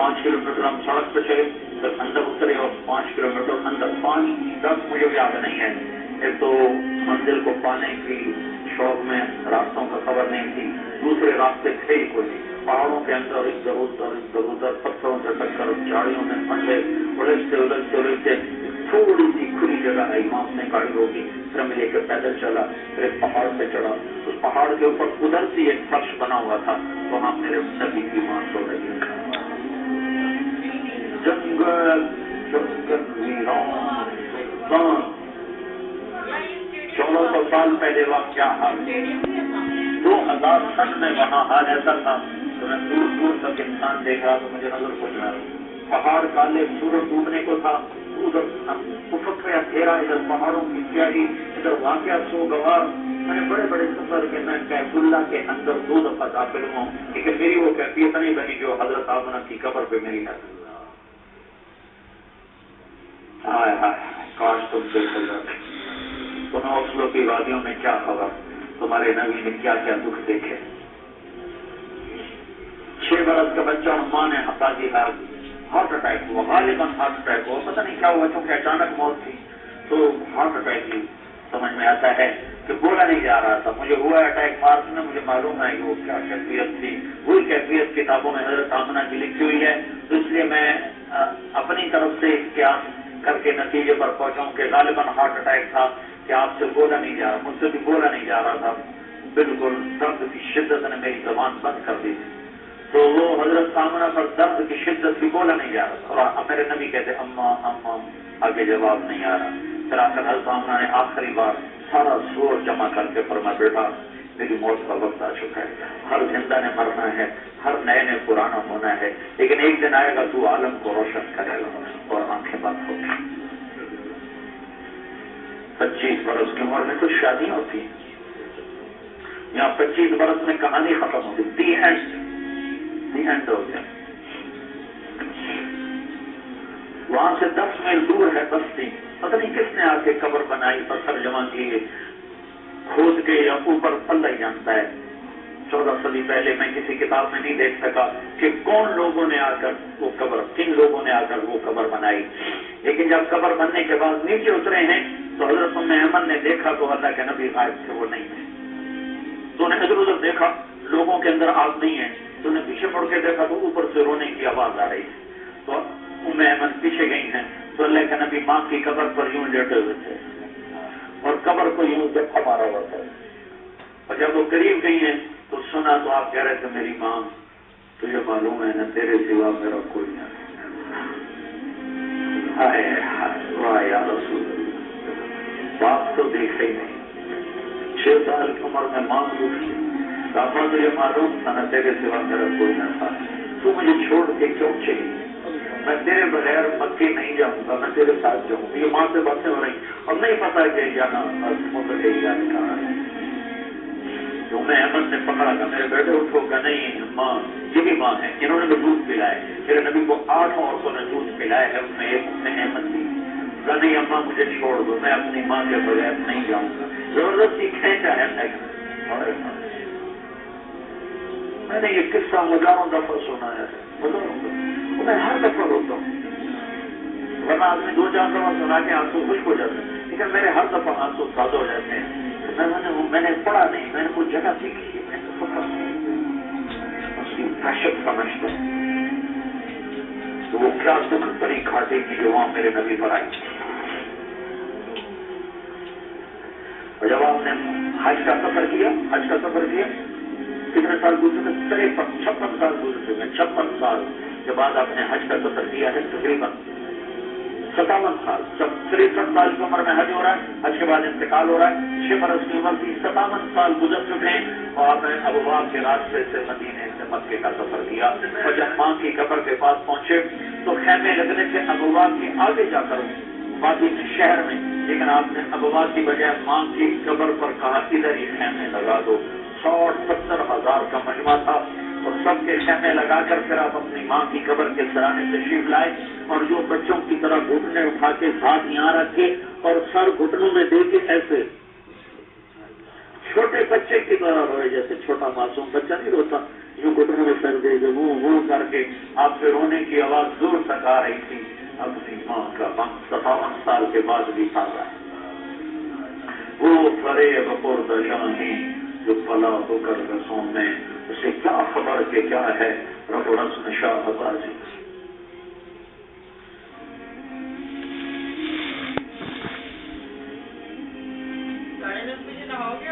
5 kilometre हम सड़क पे चले, फिर अंदर उतरे और 5 किलोमीटर अंदर, 5-10 मुझे याद नहीं है। एक तो मंदिर को पाने की शौक में रास्तों का खबर नहीं थी, दूसरे रास्ते थे ही कोई नहीं। पहाड़ों के अंदर इधर उधर पत्थरों से टक्कर, झाड़ियों में फंसे, उलझते थोड़ी सी खुली जगह आई, वहां उसने गाड़ी रोकी, फिर मैं लेकर पैदल चला, फिर एक पहाड़ पे चढ़ा। उस पहाड़ के ऊपर कुदरती एक फर्श बना हुआ था, वहां मेरे नबी की मां सो रही है। जंगल जंगल वीरान 1400 साल पहले वहाँ क्या हाल, 2000 सन में वहाँ हाल ऐसा था। तो मैं दूर दूर तक इंसान देख रहा, तो मुझे नजर कुछ आ रहा, पहाड़ काले, सूरज डूबने को था, उधर उफक में अंधेरा, इधर पहाड़ों की स्याही, इधर वाक़या सोगवार। मैंने बड़े बड़े सफर के मैं कैफुल्ला के अंदर 2 दफा दाखिल हुआ, लेकिन मेरी वो कैफियत नहीं बनी जो हजरत आमना की कब्र पे मेरी है। हाय हाय, काश तुम देखो जाते, तुम्हें ओस्लो की वादियों में क्या खबर, तुम्हारे नबी ने क्या क्या दुख देखे। 6 बरस का बच्चा और मां ने हताजी हार्ट अटैक हुआ, गालिबन हार्ट अटैक हुआ, पता नहीं क्या हुआ, क्योंकि अचानक मौत थी, तो हार्ट अटैक की समझ में आता है कि बोला नहीं जा रहा था। मुझे हुआ अटैक मार्च में, मुझे मालूम है कि वो क्या कैफियत थी, वही कैफियत किताबों में हजरत आमना की लिखी हुई है। तो इसलिए मैं अपनी तरफ से क्यास करके नतीजे पर पहुंचा कि गालिबन हार्ट अटैक था, कि आपसे बोला नहीं जा रहा, मुझसे भी बोला नहीं जा रहा था, बिल्कुल दर्द की शिद्दत ने मेरी जबान बंद कर दी। तो वो हजरत आमना पर दर्द की शिद्दत भी बोला नहीं जा रहा था, और मेरे नबी कहते अम्मा अम्मा, आगे जवाब नहीं आ रहा। फिर आकर हजरत आमना ने आखिरी बार सारा जोर जमा करके फरमाया, बेटा मेरी मौत का वक्त आ चुका है, हर जिंदा ने मरना है, हर नए ने पुराना होना है, लेकिन एक दिन आएगा तू आलम को रोशन करेगा। और आंखें बंद हो गई। 25 बरस की उम्र में तो शादियां होती हैं, यहाँ 25 बरस में कहानी खत्म होती, दी एंड हो गया। वहां से 10 मील दूर है बस्ती, पता नहीं किसने आके कब्र बनाई, पत्थर जमा किए, खोद के या ऊपर अल्लाह ही जानता है। 14 सदी पहले मैं किसी किताब में नहीं देख सका कि कौन लोगों ने आकर वो कब्र, किन लोगों ने आकर वो कब्र बनाई। लेकिन जब कब्र बनने के बाद नीचे उतरे हैं तो हजरत उम्मे अहमद ने देखा तो अल्लाह के नबी गायब थे, वो नहीं थे। तो उन्हें इधर उधर देखा, लोगों के अंदर आग नहीं है, तो उन्हें पीछे मुड़ के देखा तो ऊपर से रोने की आवाज आ रही थी। तो उम्मे अहमद पीछे गई हैं, तो अल्लाह के नबी माँ की कब्र पर यूं लेटे हुए थे और कब्र को यूं जब हमारा हुआ था। और जब वो करीब गई हैं तो सुना तो आप कह रहे थे, मेरी माँ तुझे मालूम है ना, तेरे सिवा मेरा कोई नहीं। हाय हाय, वाह या रसूल, बाप तो देखे ही नहीं, 6 साल की उम्र में माँ भी उठी, पापा तुझे मालूम था ना, तेरे सिवा मेरा कोई न था, तू मुझे छोड़ के क्यों चली, मैं तेरे बगैर मक्के नहीं जाऊंगा, मैं तेरे साथ जाऊंगा। ये माँ से बातें हो रही, अब नहीं पता कि जाना समुद्र के जाने कहाँ है। तो मैं अहमद ने पकड़ा था, मेरे बेटे उठो का, नहीं माँ ये भी माँ है, इन्होंने भी दूध पिलाया, मेरे नबी को 8 औरतों ने दूध पिलाया है, उनमें एक उम्मे अहमद थी। कहा नहीं अम्मा मुझे छोड़ दो, मैं अपनी माँ के बगैर नहीं जाऊंगा। जबरदस्ती खींचा है मैंने ये किस्सा हजारों दफा सुना है, मैं हर दफा रोता हूँ, वरना आदमी 2-4 दफा सुना के आंसू खुश्क हो जाते हैं, लेकिन मेरे हर दफा आंसू ताजा हो जाते हैं। मैंने पढ़ा नहीं, मैंने कोई जगह देखी है, मैंने पता उसकी दहशत समझता हूँ, तो वो क्या दुख बड़ी घाटे की जो वहां मेरे नबी पर आई। और जब आपने हज का सफर किया, कितने साल गुजरे? 56 साल गुजर चुके, 56 साल के बाद आपने हज का सफर किया है, तकरीबन 57 साल। जब 63 साल की उम्र में हज हो रहा है, हज के बाद इंतकाल हो रहा है, 6 बरस की उम्र की 57 साल गुजर चुके हैं, और आपने अबवा के रास्ते से मदीने से मक्के का सफर किया। और जब माँ की कब्र के पास पहुंचे तो खेमे लगने थे अबवा के आगे जाकर वादी में, शहर में, लेकिन आपने अबवा की बजाय माँ की कब्र पर कहा इधर ही खेमे लगा दो। 60-70 हजार का मजमा था, और सबके खेमे लगाकर फिर आप अपनी माँ की कब्र के सराहने तशरीफ लाए, और जो बच्चों की तरह घुटने उठा के हाथ यहाँ रखे और सर घुटनों में दे के ऐसे چھوٹے بچے کی طرح روئے، جیسے چھوٹا معصوم بچہ نہیں روتا، یوں گھٹنوں میں سر دے دے وہ کر کے آپ کے رونے کی آواز دور تک آ رہی تھی، اپنی ماں کا 57 سال کے بعد بھی کھا رہا ہے۔ وہ فریب قردشانی جو پلا ہو کر رسوں میں، اسے کیا خبر کہ کیا ہے رب العزم شاہ بازی۔ مجھے نہ ہو گیا